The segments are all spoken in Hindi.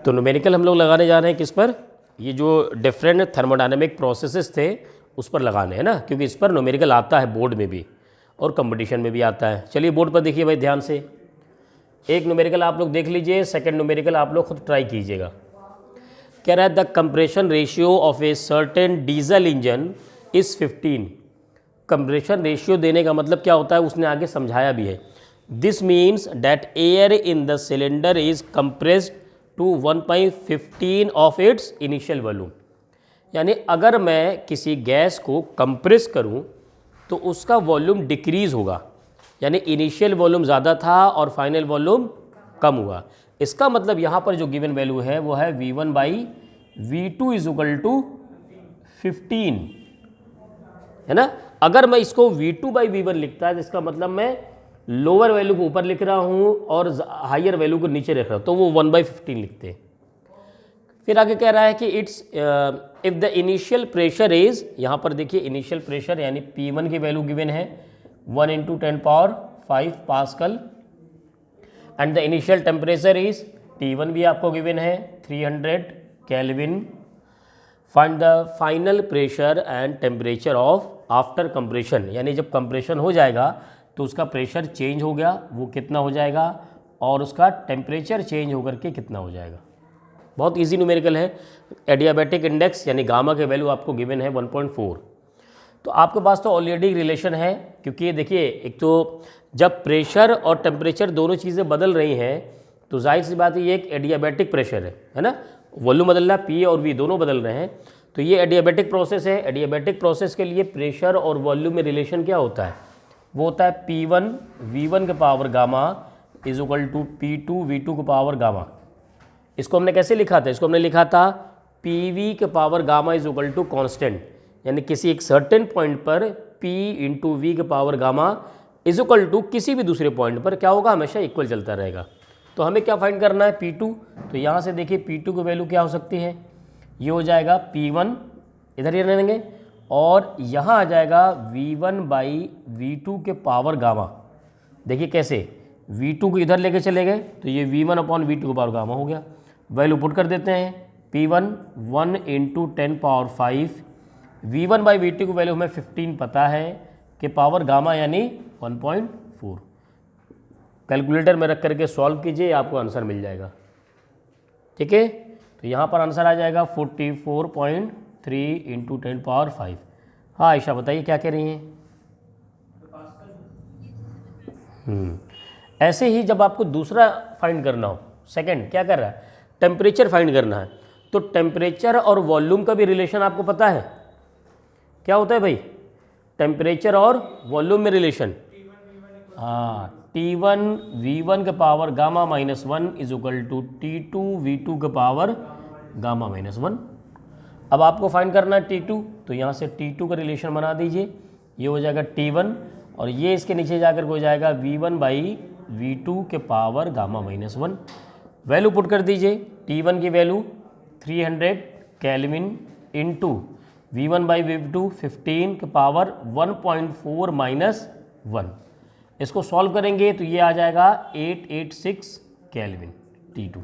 तो न्यूमेरिकल हम लोग लगाने जा रहे हैं किस पर, ये जो डिफरेंट थर्मोडायनेमिक प्रोसेसेस थे उस पर लगाने हैं ना, क्योंकि इस पर न्यूमेरिकल आता है बोर्ड में भी और कंपटीशन में भी आता है। चलिए बोर्ड पर देखिए भाई ध्यान से, एक न्यूमेरिकल आप लोग देख लीजिए, सेकंड न्यूमेरिकल आप लोग खुद ट्राई कीजिएगा। कह रहा है the compression ratio of a certain diesel engine is 15। Compression ratio देने का मतलब क्या होता है उसने आगे समझाया भी है। This means that air in the cylinder is compressed to 1.15 of its initial volume. यानी अगर मैं किसी गैस को कंप्रेस करूं तो उसका वॉल्यूम डिक्रीज़ होगा, यानी इनिशियल वॉल्यूम ज़्यादा था और फाइनल वॉल्यूम कम हुआ। इसका मतलब यहाँ पर जो गिवन वैल्यू है वो है V1/V2 इज इक्वल टू 15, है ना। अगर मैं इसको V2/V1 लिखता है तो इसका मतलब मैं लोअर वैल्यू को ऊपर लिख रहा हूँ और हायर वैल्यू को नीचे लिख रहा हूँ, तो वो 1/15 लिखते हैं। फिर आगे कह रहा है कि it's if the initial pressure is, यहाँ पर देखिए इनिशियल प्रेशर यानी P1 की वैल्यू गिवन है 1 × 10⁵ pascal, and the initial temperature is T1 भी आपको गिवन है 300 kelvin. Find the final pressure and temperature of after compression, यानी जब कंप्रेशन हो जाएगा तो उसका प्रेशर चेंज हो गया वो कितना हो जाएगा और उसका टेम्परेचर चेंज होकर के कितना हो जाएगा। बहुत इजी न्यूमेरिकल है। एडियाबैटिक इंडेक्स यानी गामा के वैल्यू आपको गिवन है 1.4। तो आपके पास तो ऑलरेडी रिलेशन है, क्योंकि ये देखिए एक तो जब प्रेशर और टेम्परेचर दोनों चीज़ें बदल रही हैं तो जाहिर सी बात है ये एक एडियाबैटिक प्रेशर है ना, वॉल्यूम बदल रहा है, P और V दोनों बदल रहे हैं, तो ये एडियाबैटिक प्रोसेस है। एडियाबैटिक प्रोसेस के लिए प्रेशर और वॉल्यूम में रिलेशन क्या होता है, वो होता है P1 V1 के power gamma is equal to P2 V2 के पावर गामा। इसको हमने कैसे लिखा था, इसको हमने लिखा था PV के power gamma is equal to constant, यानी किसी एक सर्टेन पॉइंट पर P × V के power gamma is equal to किसी भी दूसरे पॉइंट पर क्या होगा, हमेशा इक्वल चलता रहेगा। तो हमें क्या फाइंड करना है P2, तो यहाँ से देखिए P2 की वैल्यू क्या हो सकती है, ये हो जाएगा P1 इधर ही रहेंगे और यहाँ आ जाएगा V1/V2 के पावर गामा। देखिए कैसे, V2 को इधर लेके चले गए तो ये V1/V2 के पावर गामा हो गया। वैल्यू पुट कर देते हैं, P1 1 × 10⁵, V1/V2 की वैल्यू हमें 15 पता है कि पावर गामा यानी 1.4। कैलकुलेटर में रख करके सॉल्व कीजिए, आपको आंसर मिल जाएगा। ठीक है, तो यहाँ पर आंसर आ जाएगा 44.3 × 10⁵। हाँ आयशा बताइए क्या कह रही हैं। ऐसे ही जब आपको दूसरा फाइंड करना हो, सेकंड क्या कर रहा है, टेम्परेचर फाइंड करना है, तो टेम्परेचर और वॉल्यूम का भी रिलेशन आपको पता है क्या होता है भाई, टेम्परेचर और वॉल्यूम में रिलेशन। हाँ, T1 V1 के power gamma -1 is equal to T2 V2 के पावर गामा -1। अब आपको फाइंड करना है T2, तो यहाँ से T2 का रिलेशन बना दीजिए, ये हो जाएगा T1 और ये इसके नीचे जाकर हो जाएगा V1/V2 के पावर गामा -1। वैल्यू पुट कर दीजिए, T1 की वैल्यू 300 केल्विन इंटू V1/V2 15 के पावर 1.4 - 1। इसको सॉल्व करेंगे तो ये आ जाएगा 886 केल्विन T2।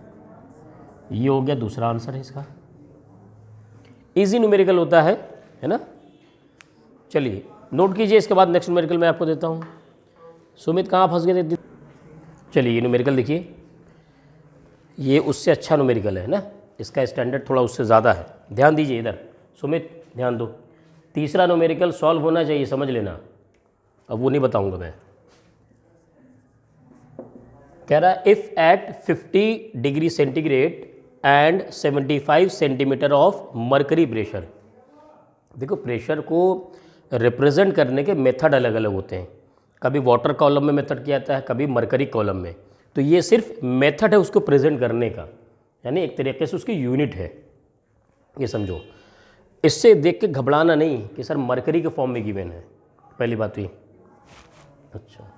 ये हो गया दूसरा आंसर है इसका। इजी न्यूमेरिकल होता है ना। चलिए नोट कीजिए, इसके बाद नेक्स्ट न्यूमेरिकल मैं आपको देता हूँ। सुमित कहाँ फंस गए थे। चलिए ये न्यूमेरिकल देखिए, ये उससे अच्छा न्यूमेरिकल है ना, इसका स्टैंडर्ड थोड़ा उससे ज़्यादा है। ध्यान दीजिए इधर, सुमित ध्यान दो, तीसरा न्यूमेरिकल सॉल्व होना चाहिए, समझ लेना। अब वो नहीं बताऊँगा मैं। कह रहा है if at 50 degree centigrade and 75 centimetre of mercury pressure. देखो प्रेशर को रिप्रेजेंट करने के मेथड अलग अलग होते हैं, कभी वाटर कॉलम में मेथड किया जाता है, कभी मरकरी कॉलम में। तो ये सिर्फ मेथड है उसको प्रेजेंट करने का, यानी एक तरीके से उसकी यूनिट है, ये समझो। इससे देख के घबराना नहीं कि सर मरकरी के फॉर्म में गिवन है, पहली बात हुई। अच्छा,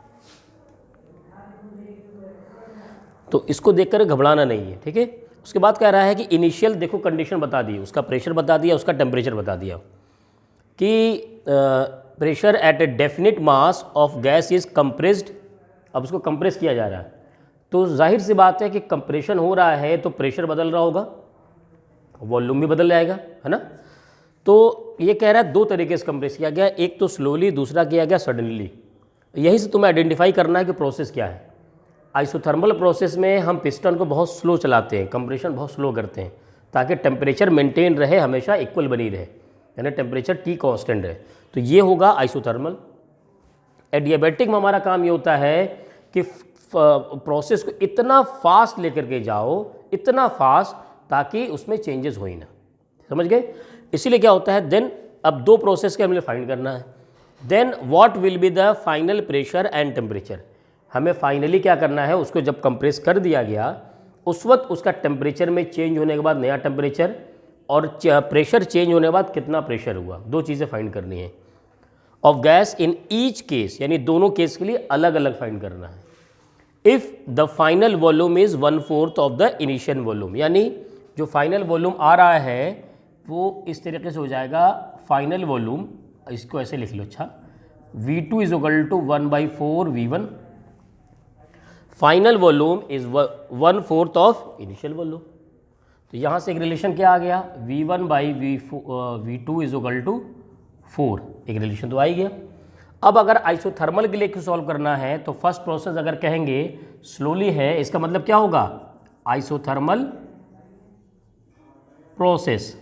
तो इसको देखकर घबराना नहीं है, ठीक है। उसके बाद कह रहा है कि इनिशियल देखो कंडीशन बता दी, उसका प्रेशर बता दिया, उसका टेम्परेचर बता दिया कि pressure at A definite mass of gas is compressed. अब उसको कंप्रेस किया जा रहा है, तो जाहिर सी बात है कि कंप्रेशन हो रहा है तो प्रेशर बदल रहा होगा, वॉल्यूम भी बदल जाएगा, है ना। तो ये कह रहा है दो तरीके से कंप्रेस किया गया, एक तो स्लोली, दूसरा किया गया सडनली। यही से तुम्हें आइडेंटिफाई करना है कि प्रोसेस क्या है। आइसोथर्मल प्रोसेस में हम पिस्टन को बहुत स्लो चलाते हैं, कंप्रेशन बहुत स्लो करते हैं ताकि टेम्परेचर मेंटेन रहे, हमेशा इक्वल बनी रहे, यानी टेम्परेचर टी कांस्टेंट रहे। तो ये होगा आइसोथर्मल। एडियाबैटिक में हमारा काम ये होता है कि प्रोसेस को इतना फास्ट लेकर के जाओ, इतना फास्ट ताकि उसमें चेंजेस हो ही ना, समझ गए। इसीलिए क्या होता है, देन अब दो प्रोसेस के हमें फाइंड करना है। Then what will be the final pressure and temperature, हमें फाइनली क्या करना है, उसको जब कंप्रेस कर दिया गया उस वक्त उसका टेम्परेचर में चेंज होने के बाद नया टेम्परेचर और प्रेशर चेंज होने के बाद कितना प्रेशर हुआ, दो चीज़ें फाइंड करनी है। Of gas in each case, यानी दोनों केस के लिए अलग अलग फाइंड करना है। If the final volume is 1/4 of the initial volume, यानी जो फाइनल वॉल्यूम आ रहा है वो इस तरीके से हो जाएगा, फाइनल वॉल्यूम, इसको ऐसे लिख लो, अच्छा, V2 is equal to 1/4 V1, final volume is 1/4 of initial volume. तो यहाँ से एक रिलेशन क्या आ गया, V1/V2 इज इक्वल टू 4, एक रिलेशन तो आ ही गया। अब अगर आइसोथर्मल के लिए सॉल्व करना है तो फर्स्ट प्रोसेस अगर कहेंगे स्लोली है, इसका मतलब क्या होगा, आइसोथर्मल प्रोसेस।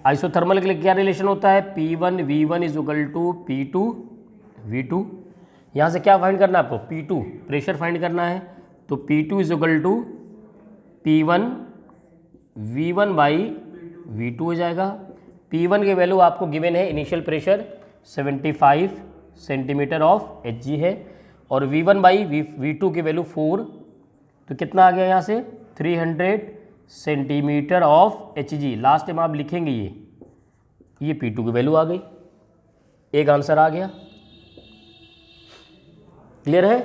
आइसोथर्मल के लिए क्या रिलेशन होता है, P1 V1 is equal to P2 V2। यहाँ से क्या फाइंड करना है आपको, P2 प्रेशर फाइंड करना है, तो P2 is equal to P1 V1/V2 हो जाएगा। P1 की वैल्यू आपको गिवन है, initial pressure 75 centimetre of Hg है, और V1/V2 की वैल्यू 4, तो कितना आ गया यहाँ से 300 centimetre of Hg। Last time आप लिखेंगे ये P2 की वैल्यू आ गई, एक आंसर आ गया। क्लियर है।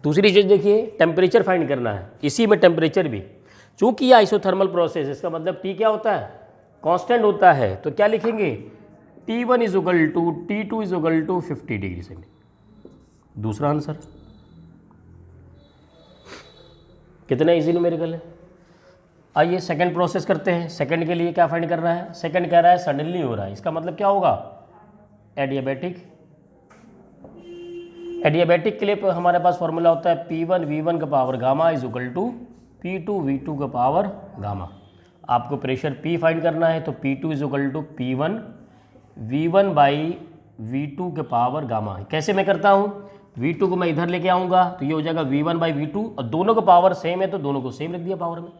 दूसरी चीज़ देखिए, टेम्परेचर फाइंड करना है, इसी में टेम्परेचर भी, चूंकि ये आइसोथर्मल प्रोसेस, इसका मतलब T क्या होता है, कांस्टेंट होता है, तो क्या लिखेंगे, T1 is equal to T2 is equal to 50 degree centigrade. दूसरा आंसर कितना इजी न्यूमेरिकल है। आइए सेकंड प्रोसेस करते हैं। सेकंड के लिए क्या फाइंड करना है, सेकंड कह रहा है सडनली हो रहा है, इसका मतलब क्या होगा, एडियाबैटिक। एडियाबैटिक के लिए हमारे पास फॉर्मूला होता है P1 V1 का power gamma is equal to P2 V2 का पावर गामा। आपको प्रेशर P फाइंड करना है, तो P2 is equal to P1 V1/V2 के पावर गामा। कैसे मैं करता हूँ, V2 को मैं इधर लेके आऊँगा तो ये हो जाएगा V1/V2, और दोनों का पावर सेम है तो दोनों को सेम रख दिया पावर में।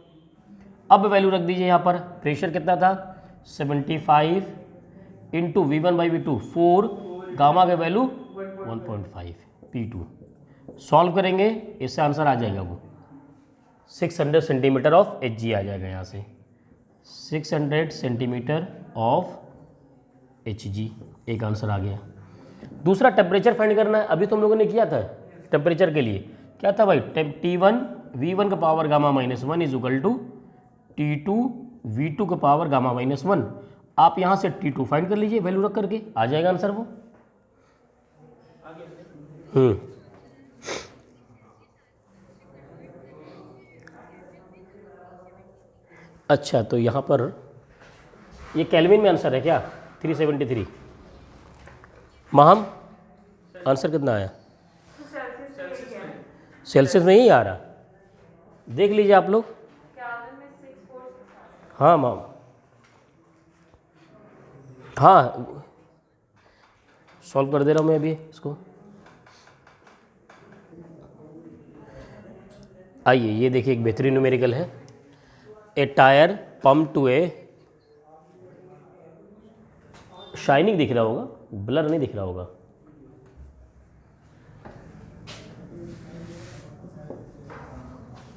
अब वैल्यू रख दीजिए यहाँ पर, प्रेशर कितना था 75 इंटू V1/V2 4, गामा का वैल्यू 1.5 P2। सॉल्व करेंगे, इससे आंसर आ जाएगा वो 600 सेंटीमीटर ऑफ Hg आ जाएगा, यहाँ से 600 सेंटीमीटर ऑफ Hg, एक आंसर आ गया। दूसरा टेम्परेचर फाइंड करना है, अभी तुम लोगों ने किया था टेम्परेचर के लिए, क्या था भाई, T1 V1 का power gamma -1 is equal to T2 V2 का पावर गामा -1। आप यहाँ से T2 फाइंड कर लीजिए, वैल्यू रख करके आ जाएगा आंसर वो। अच्छा, तो यहाँ पर ये केल्विन में आंसर है क्या, 373। महम आंसर कितना आया, सेल्सियस में ही आ रहा, देख लीजिए आप लोग। हाँ मैम, हाँ सॉल्व कर दे रहा हूँ मैं अभी इसको। आइए ये देखिए, एक बेहतरीन न्यूमेरिकल है। A tyre pump to a, shining दिख रहा होगा, ब्लर नहीं दिख रहा होगा,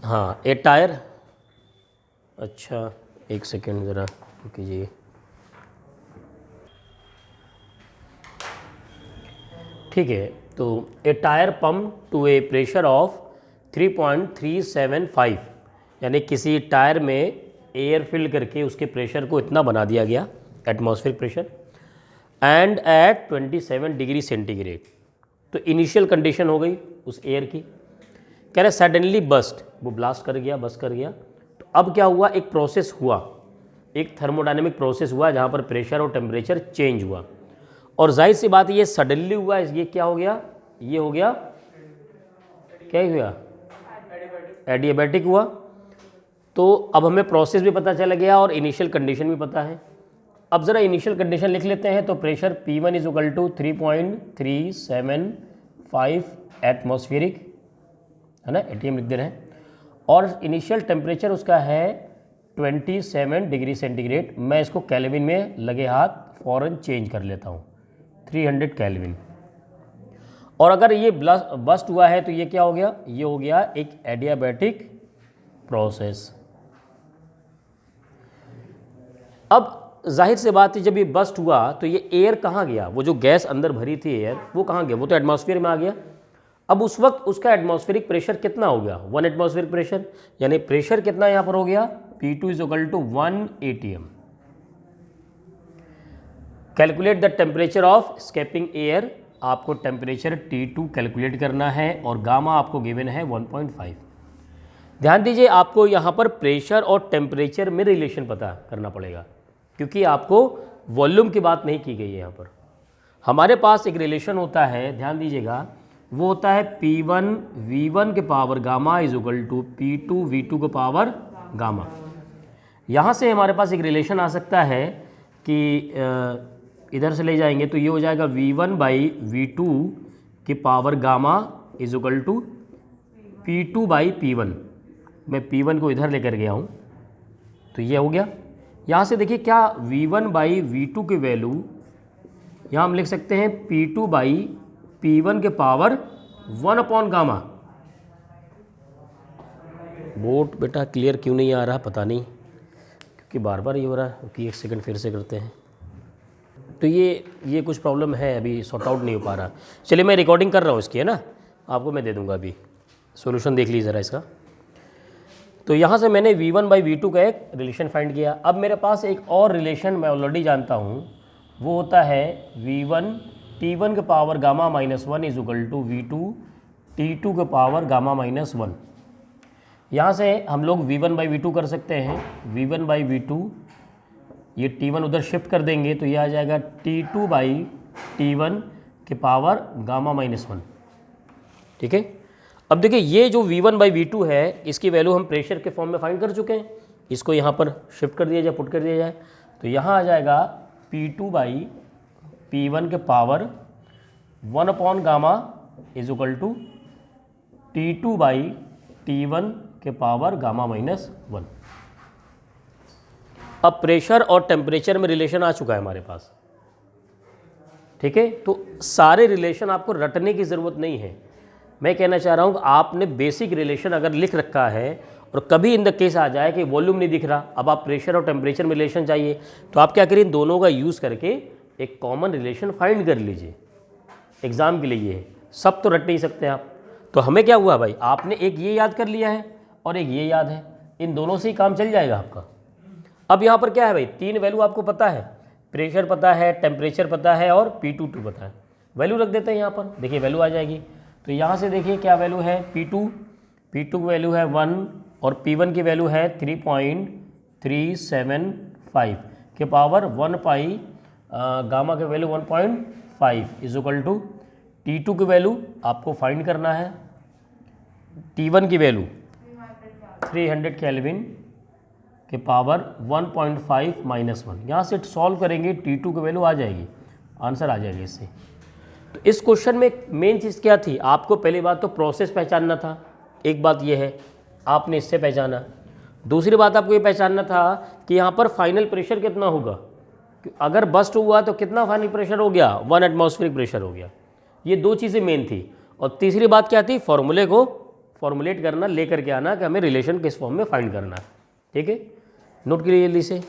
हाँ ए टायर, अच्छा एक सेकेंड ज़रा कीजिए। ठीक है, तो a tyre pump to a pressure of 3.375, यानी किसी टायर में एयर फिल करके उसके प्रेशर को इतना बना दिया गया, atmospheric pressure, and at 27 degree centigrade. तो इनिशियल कंडीशन हो गई उस एयर की, कह रहे सडनली बस्ट, वो ब्लास्ट कर गया, बस्ट कर गया। तो अब क्या हुआ, एक प्रोसेस हुआ, एक थर्मोडायनेमिक प्रोसेस हुआ जहाँ पर प्रेशर और टेम्परेचर चेंज हुआ। और जाहिर सी बात ये सडनली हुआ, ये क्या हो गया, ये हो गया, क्या हुआ, एडियाबैटिक हुआ। तो अब हमें प्रोसेस भी पता चल गया और इनिशियल कंडीशन भी पता है। अब ज़रा इनिशियल कंडीशन लिख लेते हैं। तो pressure P1 is equal to 3.375 atmospheric, है ना, ATM लिख दे रहे हैं। और इनिशियल टेम्परेचर उसका है 27 डिग्री सेंटीग्रेड। मैं इसको केल्विन में लगे हाथ फ़ौरन चेंज कर लेता हूँ, 300 केल्विन। और अगर ये बस्ट हुआ है तो ये क्या हो गया, ये हो गया एक एडियाबैटिक प्रोसेस। अब जाहिर से बात है जब ये बस्ट हुआ तो ये एयर कहाँ गया, वो जो गैस अंदर भरी थी एयर, वो कहाँ गया, वो तो एटमॉस्फेयर में आ गया। अब उस वक्त उसका एटमॉस्फेरिक प्रेशर कितना हो गया, 1 एटमॉस्फेरिक प्रेशर, यानी प्रेशर कितना यहाँ पर हो गया, P2 is equal to 1 ATM। Calculate the temperature of escaping air, आपको टेम्परेचर T2 कैलकुलेट करना है और गामा आपको गिवन है 1.5। ध्यान दीजिए आपको यहाँ पर प्रेशर और टेम्परेचर में रिलेशन पता करना पड़ेगा, क्योंकि आपको वॉल्यूम की बात नहीं की गई है। यहाँ पर हमारे पास एक रिलेशन होता है, ध्यान दीजिएगा, वो होता है P1 V1 के power gamma is equal to P2 V2 के पावर गामा। यहाँ से हमारे पास एक रिलेशन आ सकता है कि इधर से ले जाएंगे तो ये हो जाएगा V1 बाई V2 के power gamma is equal to P2 by P1। मैं P1 को इधर लेकर गया हूँ तो ये हो गया। यहाँ से देखिए क्या V1 बाई V2 की वैल्यू यहाँ हम लिख सकते हैं P2 बाई P1 के पावर 1 अपॉन गामा। बोर्ड बेटा क्लियर क्यों नहीं आ रहा पता नहीं, क्योंकि बार बार ये हो रहा है कि एक सेकंड फिर से करते हैं तो ये कुछ प्रॉब्लम है, अभी सॉर्ट आउट नहीं हो पा रहा। चलिए मैं रिकॉर्डिंग कर रहा हूँ इसकी, है ना, आपको मैं दे दूँगा अभी। सॉल्यूशन देख लीजिए ज़रा इसका। तो यहाँ से मैंने V1 बाई V2 का एक रिलेशन फाइंड किया। अब मेरे पास एक और रिलेशन मैं ऑलरेडी जानता हूँ, वो होता है V1 T1 के power gamma minus 1 is equal to V2 T2 के पावर गामा माइनस 1। यहाँ से हम लोग V1 बाई V2 कर सकते हैं। V1 बाई V2, ये T1 उधर शिफ्ट कर देंगे तो ये आ जाएगा T2 बाई T1 के पावर गामा माइनस 1। ठीक है, अब देखिए ये जो V1 बाई V2 है इसकी वैल्यू हम प्रेशर के फॉर्म में फाइंड कर चुके हैं। इसको यहाँ पर शिफ्ट कर दिया जाए, पुट कर दिया जाए तो यहाँ आ जाएगा P2 बाई P1 के power 1 upon gamma is equal to T2 by T1 के पावर गामा माइनस 1। अब प्रेशर और टेम्परेचर में रिलेशन आ चुका है हमारे पास। ठीक है, तो सारे रिलेशन आपको रटने की ज़रूरत नहीं है। मैं कहना चाह रहा हूँ कि आपने बेसिक रिलेशन अगर लिख रखा है और कभी इन द केस आ जाए कि वॉल्यूम नहीं दिख रहा, अब आप प्रेशर और टेम्परेचर में रिलेशन चाहिए तो आप क्या करिए, इन दोनों का यूज़ करके एक कॉमन रिलेशन फाइंड कर लीजिए। एग्ज़ाम के लिए ये है, सब तो रट नहीं सकते आप। तो हमें क्या हुआ भाई, आपने एक ये याद कर लिया है और एक ये याद है, इन दोनों से ही काम चल जाएगा आपका। अब यहाँ पर क्या है भाई, 3 वैल्यू आपको पता है, प्रेशर पता है, टेम्परेचर पता है और P2 पता है। वैल्यू रख देते हैं यहाँ पर, देखिए वैल्यू आ जाएगी। तो यहाँ से देखिए क्या वैल्यू है, P2 की वैल्यू है 1 और P1 की वैल्यू है 3.375 के पावर 1 पाई गामा की value 1.5 is equal to T2 की वैल्यू आपको फाइंड करना है, T1 की वैल्यू 300 केल्विन के पावर 1.5 माइनस 1। यहाँ से सॉल्व करेंगे T2 की वैल्यू आ जाएगी, आंसर आ जाएगी इससे। तो इस क्वेश्चन में मेन चीज़ क्या थी, आपको पहली बात तो प्रोसेस पहचानना था, एक बात ये है आपने इससे पहचाना। दूसरी बात आपको ये पहचानना था कि यहाँ पर फाइनल प्रेशर कितना होगा, अगर बस्ट हुआ तो कितना फाइनल प्रेशर हो गया, 1 एटमॉस्फेरिक प्रेशर हो गया। ये 2 चीज़ें मेन थी। और तीसरी बात क्या थी, फॉर्मूले को फॉर्मुलेट करना, लेकर के आना कि हमें रिलेशन किस फॉर्म में फाइंड करना है। ठीक है, नोट कीजिए जल्दी से।